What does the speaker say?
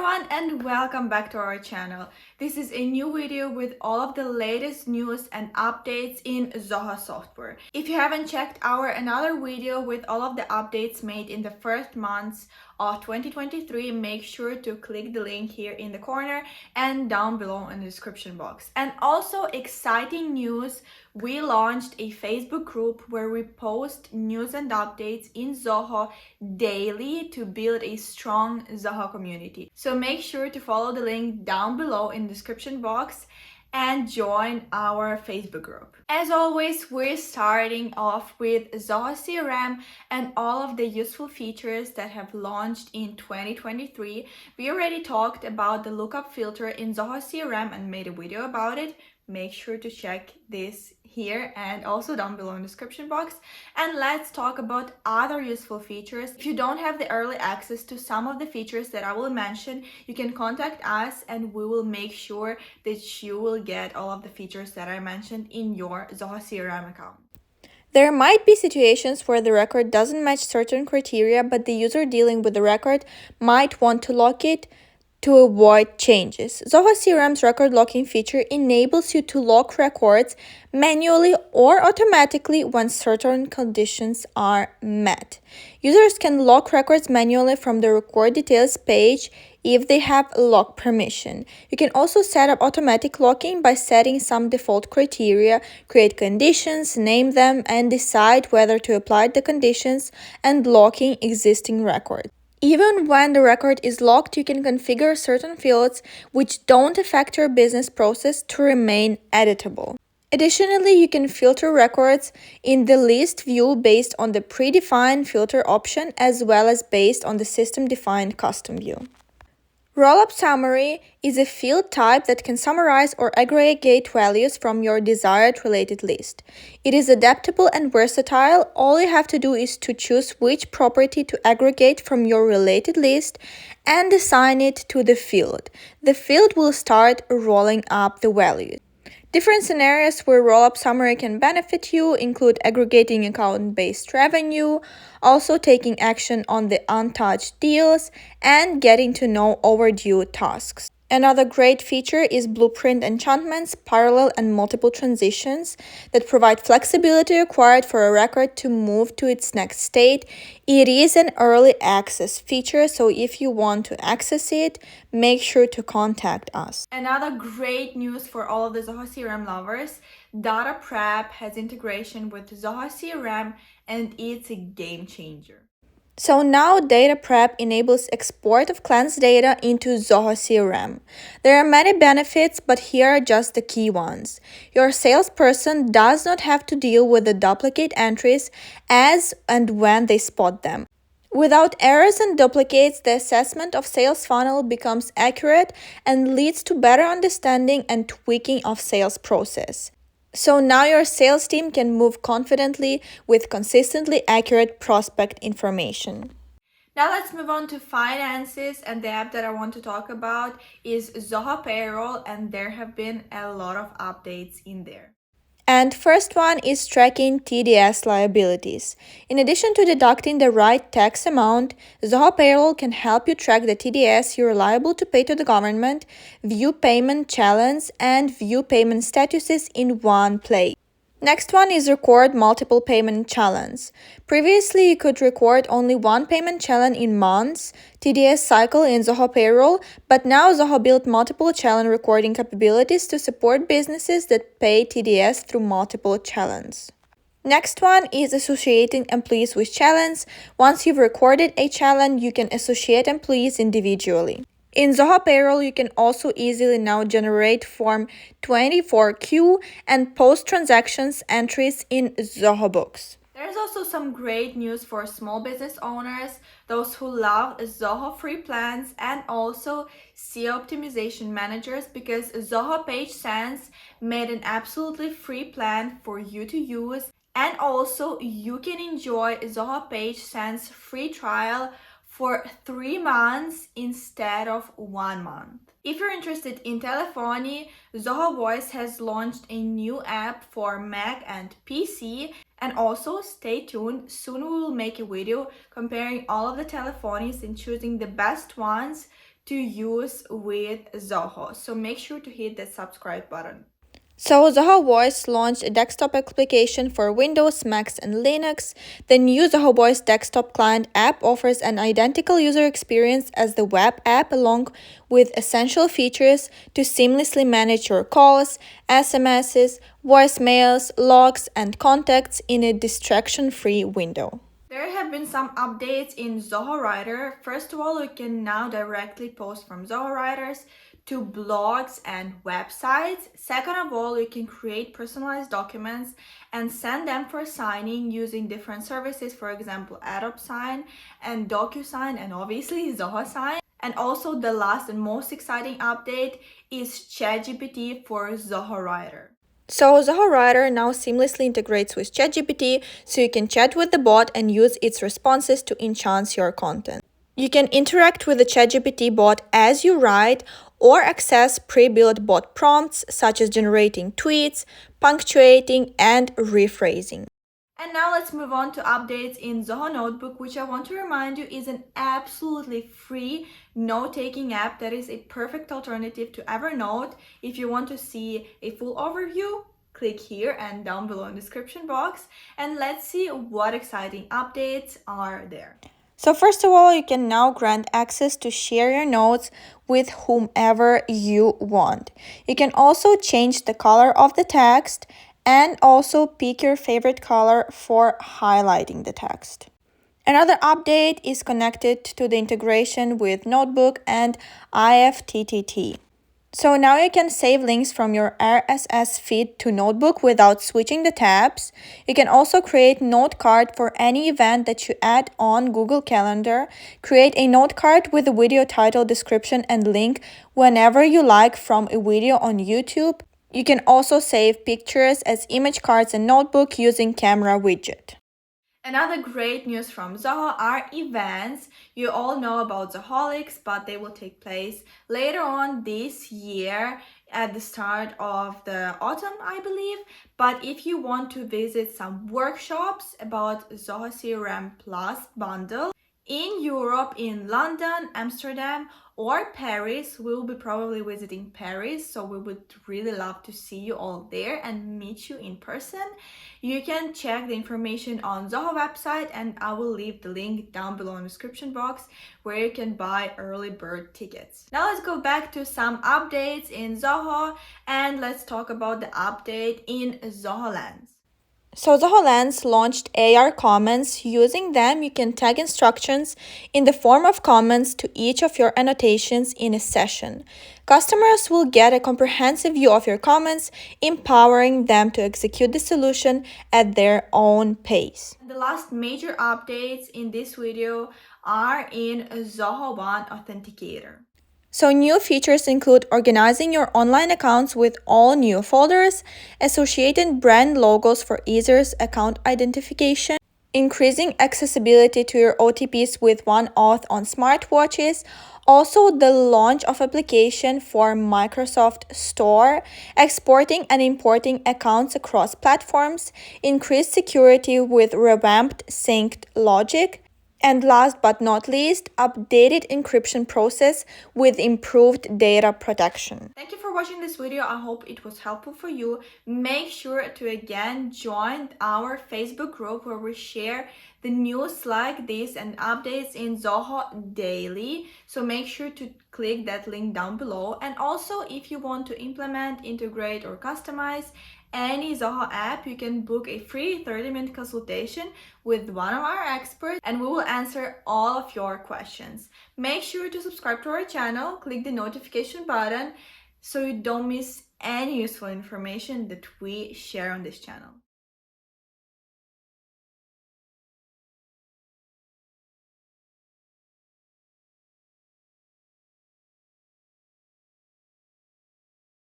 everyone and welcome back to our channel. This is a new video with all of the latest news and updates in Zoho software. If you haven't checked our another video with all of the updates made in the first months of 2023, make sure to click the link here in the corner and down below in the description box. And also exciting news, we launched a Facebook group where we post news and updates in Zoho daily to build a strong Zoho community. So make sure to follow the link down below in the description box and join our Facebook group. As always, we're starting off with Zoho CRM and all of the useful features that have launched in 2023. We already talked about the lookup filter in Zoho CRM and made a video about it. Make sure to check this here and also down below in the description box. And let's talk about other useful features. If you don't have the early access to some of the features that I will mention, you can contact us and we will make sure that you will get all of the features that I mentioned in your Zoho CRM account. There might be situations where the record doesn't match certain criteria, but the user dealing with the record might want to lock it to avoid changes. Zoho CRM's record locking feature enables you to lock records manually or automatically when certain conditions are met. Users can lock records manually from the record details page if they have lock permission. You can also set up automatic locking by setting some default criteria, create conditions, name them, and decide whether to apply the conditions and locking existing records. Even when the record is locked, you can configure certain fields which don't affect your business process to remain editable. Additionally, you can filter records in the list view based on the predefined filter option as well as based on the system-defined custom view. Rollup summary is a field type that can summarize or aggregate values from your desired related list. It is adaptable and versatile. All you have to do is to choose which property to aggregate from your related list and assign it to the field. The field will start rolling up the values. Different scenarios where rollup summary can benefit you include aggregating account-based revenue, also taking action on the untouched deals, and getting to know overdue tasks. Another great feature is blueprint enchantments, parallel and multiple transitions that provide flexibility required for a record to move to its next state. It is an early access feature, so if you want to access it, make sure to contact us. Another great news for all of the Zoho CRM lovers, Data Prep has integration with Zoho CRM and it's a game changer. So now Data Prep enables export of cleansed data into Zoho CRM. There are many benefits, but here are just the key ones. Your salesperson does not have to deal with the duplicate entries as and when they spot them. Without errors and duplicates, the assessment of sales funnel becomes accurate and leads to better understanding and tweaking of sales process. So now your sales team can move confidently with consistently accurate prospect information. Now let's move on to finances, and the app that I want to talk about is Zoho Payroll, and there have been a lot of updates in there. And first one is tracking TDS liabilities. In addition to deducting the right tax amount, Zoho Payroll can help you track the TDS you're liable to pay to the government, view payment challenge, and view payment statuses in one place. Next one is record multiple payment challenge. Previously, you could record only one payment challenge in months, TDS cycle in Zoho Payroll, but now Zoho built multiple challenge recording capabilities to support businesses that pay TDS through multiple challenges. Next one is associating employees with challenge. Once you've recorded a challenge, you can associate employees individually. In Zoho Payroll, you can also easily now generate Form 24Q and post-transactions entries in Zoho Books. There's also some great news for small business owners, those who love Zoho free plans, and also SEO optimization managers, because Zoho Pagesense made an absolutely free plan for you to use, and also you can enjoy Zoho Pagesense free trial for 3 months instead of 1 month. If you're interested in telephony, Zoho Voice has launched a new app for Mac and PC, and also stay tuned, soon we will make a video comparing all of the telephonies and choosing the best ones to use with Zoho. So make sure to hit the subscribe button. So, Zoho Voice launched a desktop application for Windows, Macs, and Linux. The new Zoho Voice desktop client app offers an identical user experience as the web app, along with essential features to seamlessly manage your calls, SMSs, voicemails, logs, and contacts in a distraction-free window. There have been some updates in Zoho Writer. First of all, you can now directly post from Zoho Writers to blogs and websites. Second of all, you can create personalized documents and send them for signing using different services, for example, Adobe Sign and DocuSign and obviously Zoho Sign. And also the last and most exciting update is ChatGPT for Zoho Writer. So, Zoho Writer now seamlessly integrates with ChatGPT, so you can chat with the bot and use its responses to enhance your content. You can interact with the ChatGPT bot as you write or access pre-built bot prompts such as generating tweets, punctuating, and rephrasing. And now let's move on to updates in Zoho Notebook, which I want to remind you is an absolutely free note-taking app that is a perfect alternative to Evernote. If you want to see a full overview, click here and down below in the description box, and let's see what exciting updates are there. So first of all, you can now grant access to share your notes with whomever you want. You can also change the color of the text and also pick your favorite color for highlighting the text. Another update is connected to the integration with Notebook and IFTTT. So now you can save links from your RSS feed to Notebook without switching the tabs. You can also create note card for any event that you add on Google Calendar. Create a note card with a video title, description, and link whenever you like from a video on YouTube. You can also save pictures as image cards in Notebook using Camera widget. Another great news from Zoho are events. You all know about Zoholics, but they will take place later on this year at the start of the autumn, I believe. But if you want to visit some workshops about Zoho CRM Plus bundle in Europe, in London, Amsterdam, or Paris, we will be probably visiting Paris, so we would really love to see you all there and meet you in person. You can check the information on Zoho website, and I will leave the link down below in the description box where you can buy early bird tickets. Now let's go back to some updates in Zoho, and let's talk about the update in Zoho Lens. So Zoho Lens launched AR comments. Using them, you can tag instructions in the form of comments to each of your annotations in a session. Customers will get a comprehensive view of your comments, empowering them to execute the solution at their own pace. The last major updates in this video are in Zoho OneAuth Authenticator. So new features include organizing your online accounts with all new folders, associated brand logos for easier account identification, increasing accessibility to your OTPs with OneAuth on smartwatches, also the launch of application for Microsoft Store, exporting and importing accounts across platforms, increased security with revamped synced logic, and last but not least, updated encryption process with improved data protection. Thank you for watching this video. I hope it was helpful for you. Make sure to again join our Facebook group where we share the news like this and updates in Zoho daily. So make sure to click that link down below. And also, if you want to implement, integrate, or customize any Zoho app, you can book a free 30-minute consultation with one of our experts and we will answer all of your questions. Make sure to subscribe to our channel, click the notification button so you don't miss any useful information that we share on this channel.